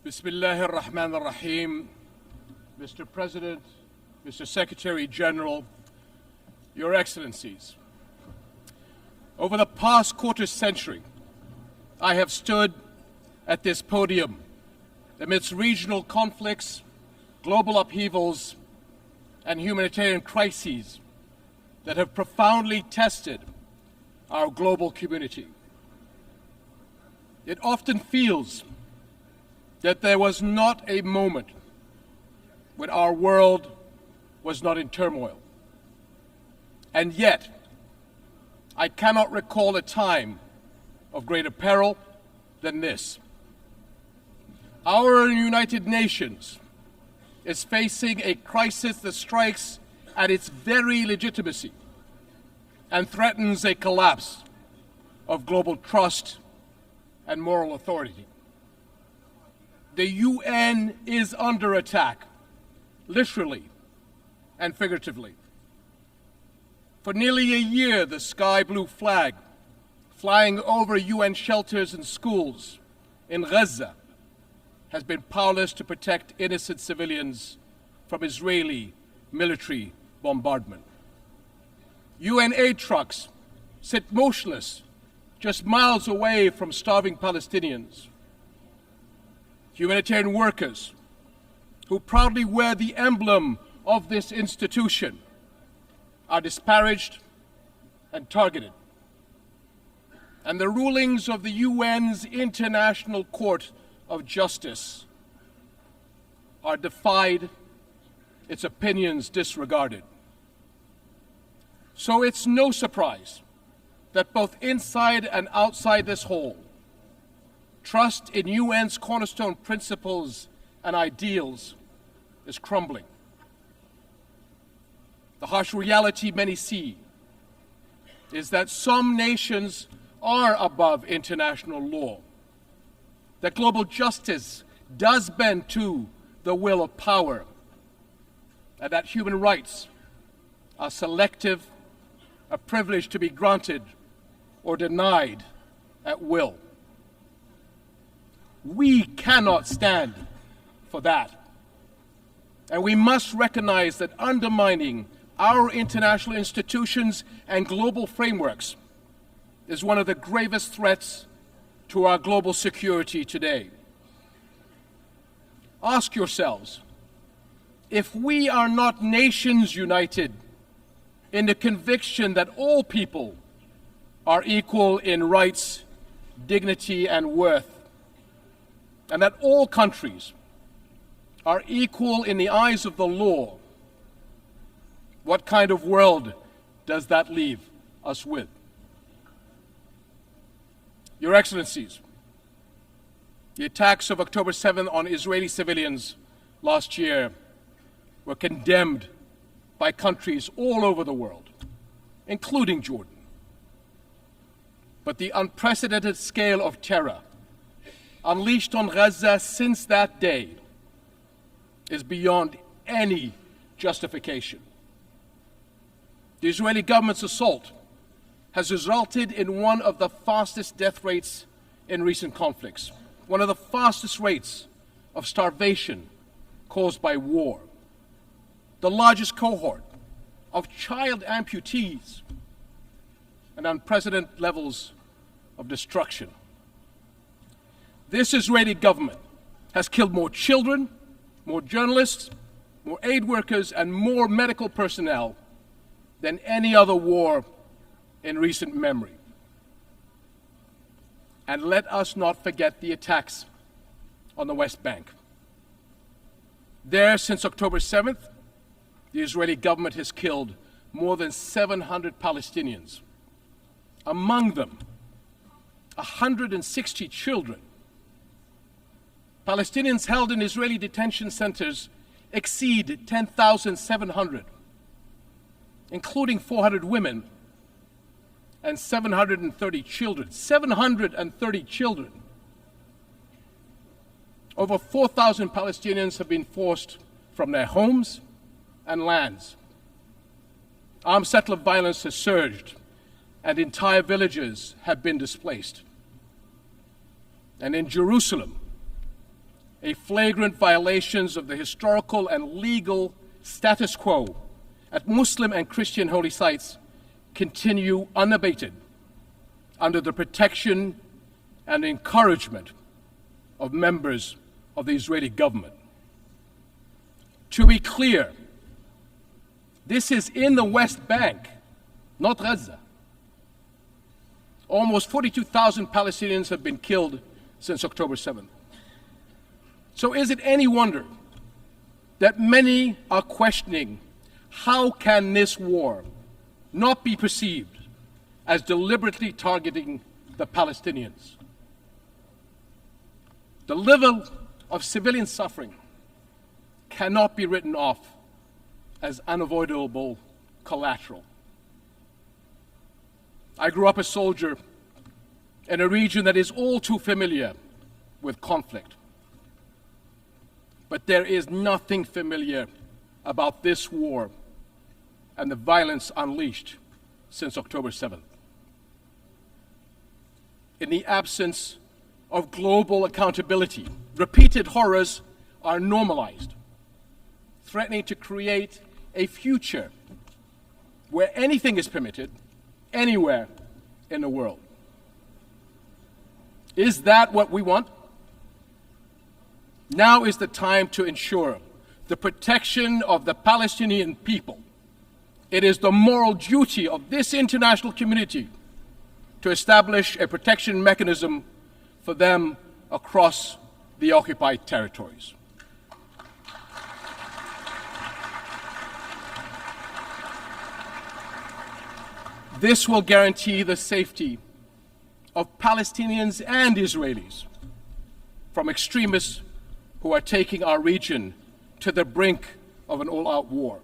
Bismillah ar-Rahman ar-Rahim. Mr. President, Mr. Secretary General, Your Excellencies. Over the past quarter century, I have stood at this podium amidst regional conflicts, global upheavals, and humanitarian crises that have profoundly tested our global community. It often feels that there was not a moment when our world was not in turmoil. And yet, I cannot recall a time of greater peril than this. Our United Nations is facing a crisis that strikes at its very legitimacy and threatens a collapse of global trust and moral authority. The UN is under attack, literally and figuratively. For nearly a year, the sky blue flag flying over UN shelters and schools in Gaza has been powerless to protect innocent civilians from Israeli military bombardment. UN aid trucks sit motionless just miles away from starving Palestinians. Humanitarian workers who proudly wear the emblem of this institution are disparaged and targeted. And the rulings of the UN's International Court of Justice are defied, its opinions disregarded. So it's no surprise that both inside and outside this hall, trust in UN's cornerstone principles and ideals is crumbling. The harsh reality many see is that some nations are above international law, that global justice does bend to the will of power, and that human rights are selective, a privilege to be granted or denied at will. We cannot stand for that. And we must recognize that undermining our international institutions and global frameworks is one of the gravest threats to our global security today. Ask yourselves, if we are not nations united in the conviction that all people are equal in rights, dignity, and worth, and that all countries are equal in the eyes of the law, what kind of world does that leave us with? Your Excellencies, the attacks of October 7th on Israeli civilians last year were condemned by countries all over the world, including Jordan. But the unprecedented scale of terror unleashed on Gaza since that day is beyond any justification. The Israeli government's assault has resulted in one of the fastest death rates in recent conflicts, one of the fastest rates of starvation caused by war, the largest cohort of child amputees, and unprecedented levels of destruction. This Israeli government has killed more children, more journalists, more aid workers, and more medical personnel than any other war in recent memory. And let us not forget the attacks on the West Bank. There, since October 7th, the Israeli government has killed more than 700 Palestinians. Among them, 160 children. Palestinians held in Israeli detention centers exceed 10,700, including 400 women and 730 children. 730 children. Over 4,000 Palestinians have been forced from their homes and lands. Armed settler violence has surged, and entire villages have been displaced. And in Jerusalem, a flagrant violations of the historical and legal status quo at Muslim and Christian holy sites continue unabated under the protection and encouragement of members of the Israeli government. To be clear, this is in the West Bank, not Gaza. Almost 42,000 Palestinians have been killed since October 7th. So is it any wonder that many are questioning how can this war not be perceived as deliberately targeting the Palestinians? The level of civilian suffering cannot be written off as unavoidable collateral. I grew up a soldier in a region that is all too familiar with conflict. But there is nothing familiar about this war and the violence unleashed since October 7th. In the absence of global accountability, repeated horrors are normalized, threatening to create a future where anything is permitted, anywhere in the world. Is that what we want? Now is the time to ensure the protection of the Palestinian people. It is the moral duty of this international community to establish a protection mechanism for them across the occupied territories. This will guarantee the safety of Palestinians and Israelis from extremists who are taking our region to the brink of an all-out war.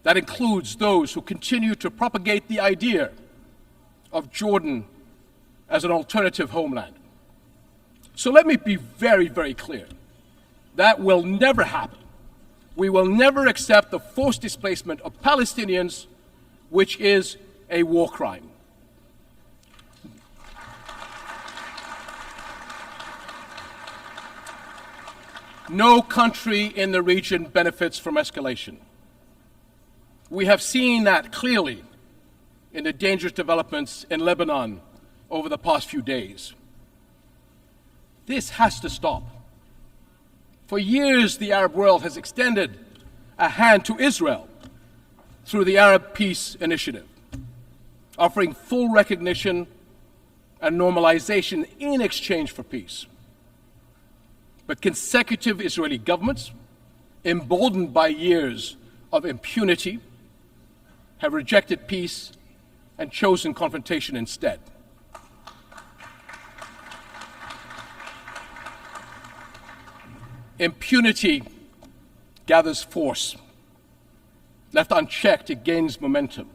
That includes those who continue to propagate the idea of Jordan as an alternative homeland. So let me be very, very clear. That will never happen. We will never accept the forced displacement of Palestinians, which is a war crime. No country in the region benefits from escalation. We have seen that clearly in the dangerous developments in Lebanon over the past few days. This has to stop. For years, the Arab world has extended a hand to Israel through the Arab Peace Initiative, offering full recognition and normalization in exchange for peace. But consecutive Israeli governments, emboldened by years of impunity, have rejected peace and chosen confrontation instead. Impunity gathers force. Left unchecked, it gains momentum.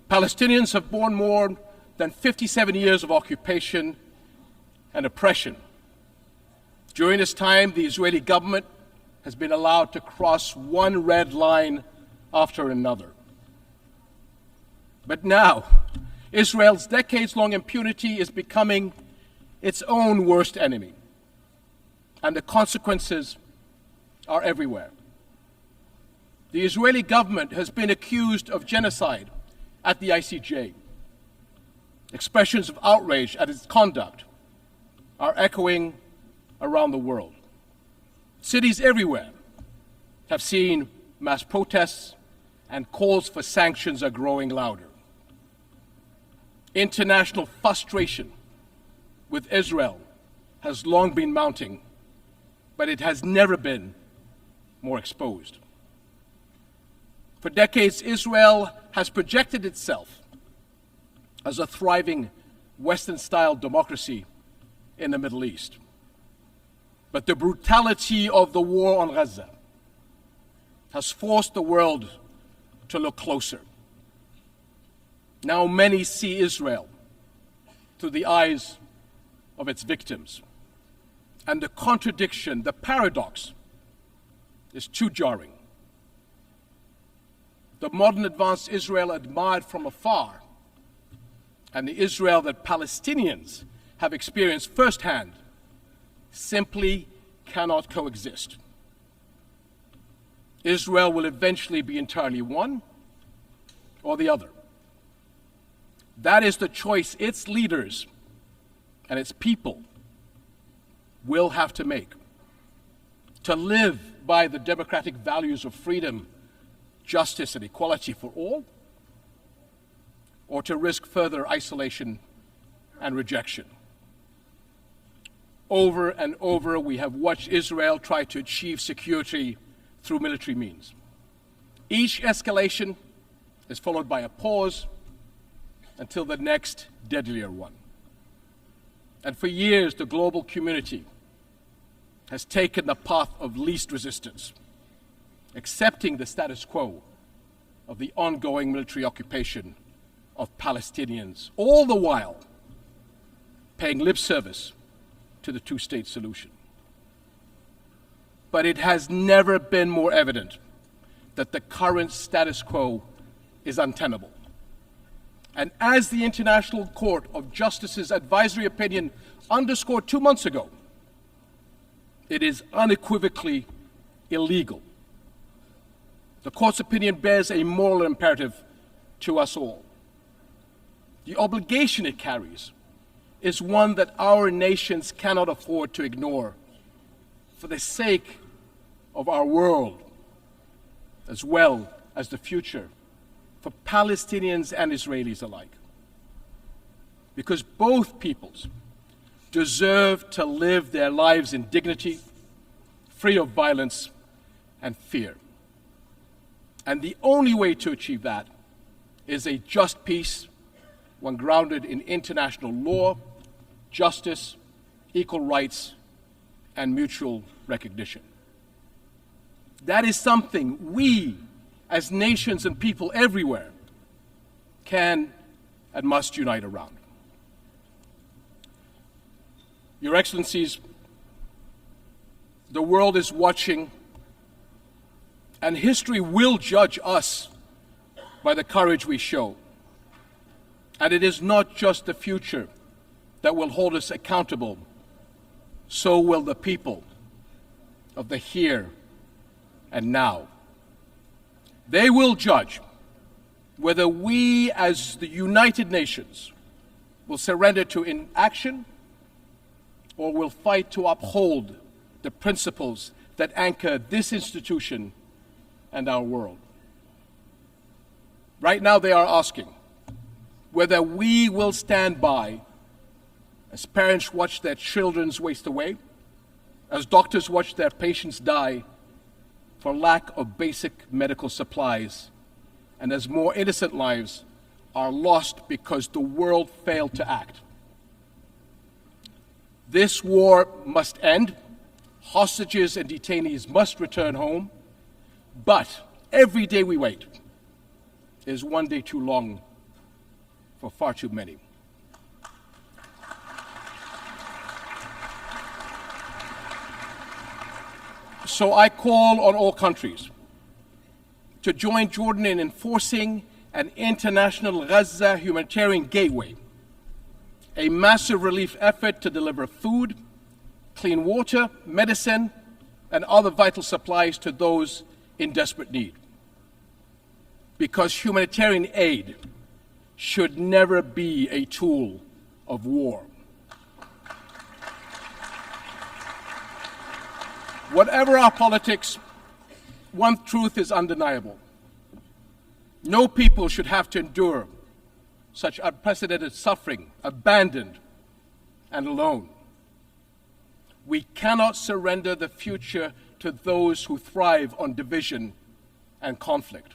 Palestinians have borne more than 57 years of occupation and oppression. During this time, the Israeli government has been allowed to cross one red line after another. But now, Israel's decades-long impunity is becoming its own worst enemy, and the consequences are everywhere. The Israeli government has been accused of genocide at the ICJ. Expressions of outrage at its conduct are echoing around the world. Cities everywhere have seen mass protests, and calls for sanctions are growing louder. International frustration with Israel has long been mounting, but it has never been more exposed. For decades, Israel has projected itself as a thriving Western-style democracy in the Middle East. But the brutality of the war on Gaza has forced the world to look closer. Now many see Israel through the eyes of its victims. And the contradiction, the paradox, is too jarring. The modern advanced Israel admired from afar, and the Israel that Palestinians have experienced firsthand, simply cannot coexist. Israel will eventually be entirely one or the other. That is the choice its leaders and its people will have to make. To live by the democratic values of freedom, justice, and equality for all, or to risk further isolation and rejection. Over and over, we have watched Israel try to achieve security through military means. Each escalation is followed by a pause until the next deadlier one. And for years, the global community has taken the path of least resistance, accepting the status quo of the ongoing military occupation of Palestinians, all the while paying lip service to the two-state solution. But it has never been more evident that the current status quo is untenable. And as the International Court of Justice's advisory opinion underscored 2 months ago, it is unequivocally illegal. The court's opinion bears a moral imperative to us all. The obligation it carries is one that our nations cannot afford to ignore for the sake of our world, as well as the future for Palestinians and Israelis alike. Because both peoples deserve to live their lives in dignity, free of violence and fear. And the only way to achieve that is a just peace, one grounded in international law, justice, equal rights, and mutual recognition. That is something we, as nations and people everywhere, can and must unite around. Your Excellencies, the world is watching, and history will judge us by the courage we show. And it is not just the future that will hold us accountable, so will the people of the here and now. They will judge whether we as the United Nations will surrender to inaction or will fight to uphold the principles that anchor this institution and our world. Right now they are asking whether we will stand by as parents watch their children waste away, as doctors watch their patients die for lack of basic medical supplies, and as more innocent lives are lost because the world failed to act. This war must end. Hostages and detainees must return home. But every day we wait is one day too long for far too many. So I call on all countries to join Jordan in enforcing an international Gaza humanitarian gateway, a massive relief effort to deliver food, clean water, medicine, and other vital supplies to those in desperate need. Because humanitarian aid should never be a tool of war. Whatever our politics, one truth is undeniable. No people should have to endure such unprecedented suffering, abandoned and alone. We cannot surrender the future to those who thrive on division and conflict.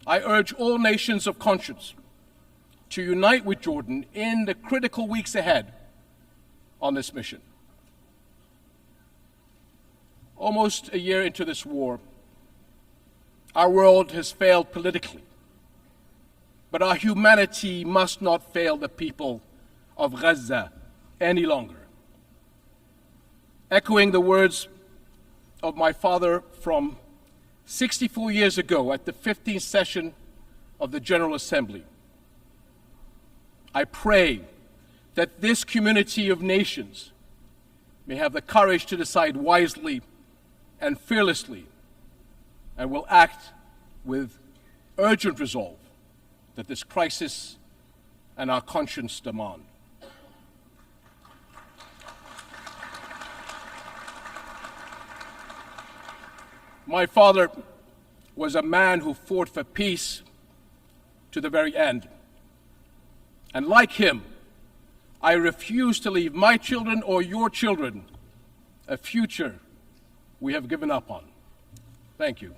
I urge all nations of conscience to unite with Jordan in the critical weeks ahead on this mission. Almost a year into this war, our world has failed politically, but our humanity must not fail the people of Gaza any longer. Echoing the words of my father from 64 years ago at the 15th session of the General Assembly, I pray that this community of nations may have the courage to decide wisely and fearlessly, and will act with urgent resolve that this crisis and our conscience demand. My father was a man who fought for peace to the very end. And like him, I refuse to leave my children or your children a future we have given up on. Thank you.